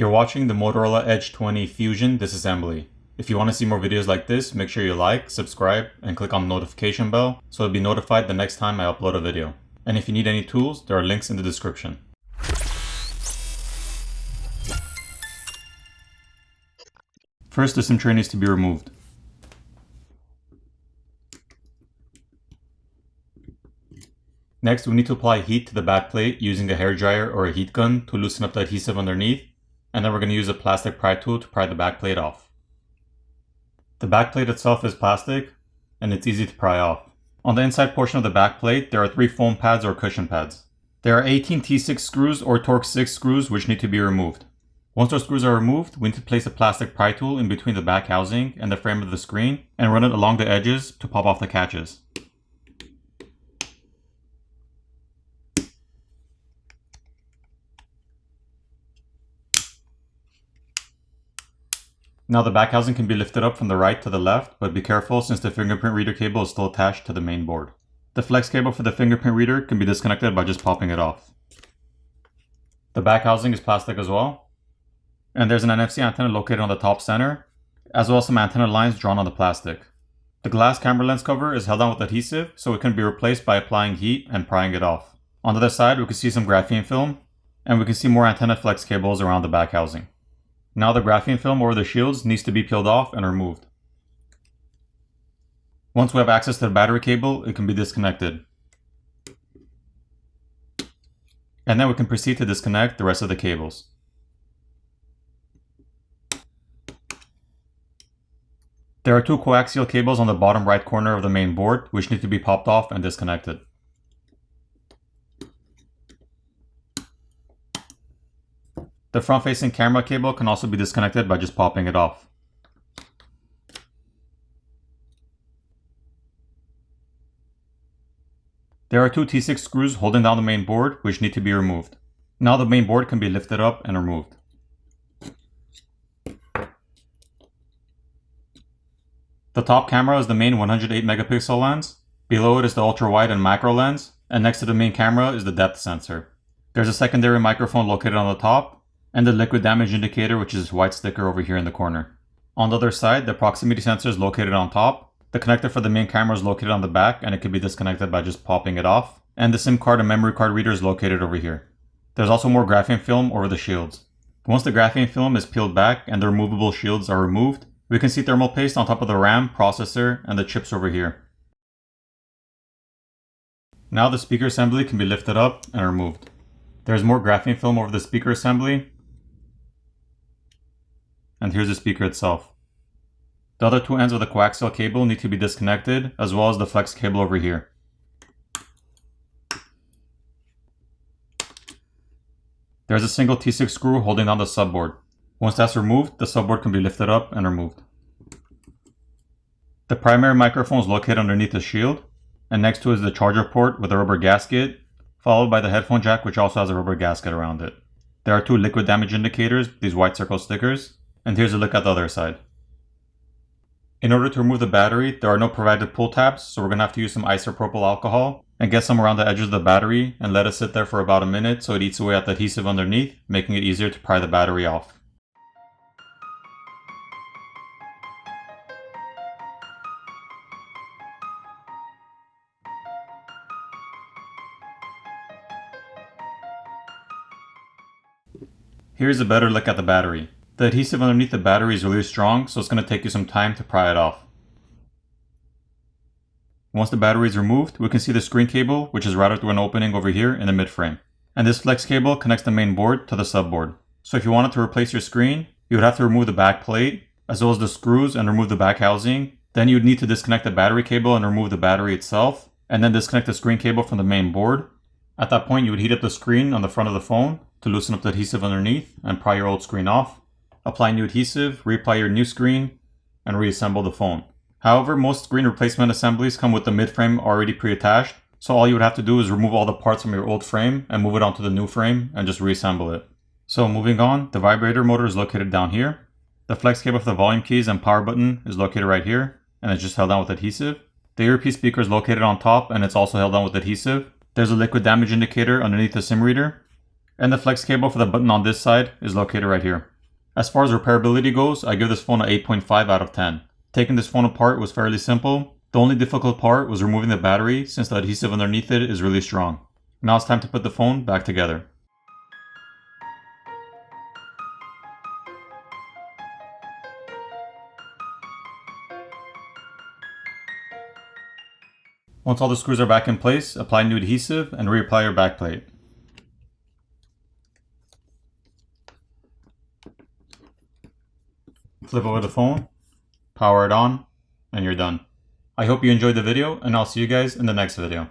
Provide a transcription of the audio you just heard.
You're watching the Motorola Edge 20 Fusion disassembly. If you want to see more videos like this, make sure you like, subscribe, and click on the notification bell so you'll be notified the next time I upload a video. And if you need any tools, there are links in the description. First, the SIM tray needs to be removed. Next, we need to apply heat to the backplate using a hairdryer or a heat gun to loosen up the adhesive underneath, and then we're going to use a plastic pry tool to pry the backplate off. The backplate itself is plastic, and it's easy to pry off. On the inside portion of the backplate, there are 3 foam pads or cushion pads. There are 18 T6 screws or Torx 6 screws which need to be removed. Once those screws are removed, we need to place a plastic pry tool in between the back housing and the frame of the screen and run it along the edges to pop off the catches. Now the back housing can be lifted up from the right to the left, but be careful since the fingerprint reader cable is still attached to the main board. The flex cable for the fingerprint reader can be disconnected by just popping it off. The back housing is plastic as well. And there's an NFC antenna located on the top center, as well as some antenna lines drawn on the plastic. The glass camera lens cover is held on with adhesive, so it can be replaced by applying heat and prying it off. On the other side, we can see some graphene film, and we can see more antenna flex cables around the back housing. Now the graphene film over the shields needs to be peeled off and removed. Once we have access to the battery cable, it can be disconnected. And then we can proceed to disconnect the rest of the cables. There are 2 coaxial cables on the bottom right corner of the main board, which need to be popped off and disconnected. The front-facing camera cable can also be disconnected by just popping it off. There are 2 T6 screws holding down the main board, which need to be removed. Now the main board can be lifted up and removed. The top camera is the main 108 megapixel lens, below it is the ultra-wide and macro lens, and next to the main camera is the depth sensor. There's a secondary microphone located on the top, and the liquid damage indicator, which is this white sticker over here in the corner. On the other side, the proximity sensor is located on top, the connector for the main camera is located on the back and it can be disconnected by just popping it off, and the SIM card and memory card reader is located over here. There's also more graphene film over the shields. Once the graphene film is peeled back and the removable shields are removed, we can see thermal paste on top of the RAM, processor, and the chips over here. Now the speaker assembly can be lifted up and removed. There's more graphene film over the speaker assembly, and here's the speaker itself. The other 2 ends of the coaxial cable need to be disconnected, as well as the flex cable over here. There's a single T6 screw holding down the subboard. Once that's removed, the subboard can be lifted up and removed. The primary microphone is located underneath the shield, and next to it is the charger port with a rubber gasket, followed by the headphone jack, which also has a rubber gasket around it. There are 2 liquid damage indicators, these white circle stickers, and here's a look at the other side. In order to remove the battery, there are no provided pull tabs, so we're going to have to use some isopropyl alcohol and get some around the edges of the battery and let it sit there for about a minute so it eats away at the adhesive underneath, making it easier to pry the battery off. Here's a better look at the battery. The adhesive underneath the battery is really strong, so it's going to take you some time to pry it off. Once the battery is removed, we can see the screen cable, which is routed through an opening over here in the mid-frame. And this flex cable connects the main board to the subboard. So if you wanted to replace your screen, you would have to remove the back plate, as well as the screws, and remove the back housing. Then you would need to disconnect the battery cable and remove the battery itself, and then disconnect the screen cable from the main board. At that point, you would heat up the screen on the front of the phone to loosen up the adhesive underneath and pry your old screen off. Apply new adhesive, reapply your new screen, and reassemble the phone. However, most screen replacement assemblies come with the mid-frame already pre-attached, so all you would have to do is remove all the parts from your old frame and move it onto the new frame and just reassemble it. So moving on, the vibrator motor is located down here. The flex cable for the volume keys and power button is located right here, and it's just held down with adhesive. The earpiece speaker is located on top and it's also held down with adhesive. There's a liquid damage indicator underneath the SIM reader. And the flex cable for the button on this side is located right here. As far as repairability goes, I give this phone an 8.5 out of 10. Taking this phone apart was fairly simple. The only difficult part was removing the battery since the adhesive underneath it is really strong. Now it's time to put the phone back together. Once all the screws are back in place, apply new adhesive and reapply your backplate. Flip over the phone, power it on, and you're done. I hope you enjoyed the video, and I'll see you guys in the next video.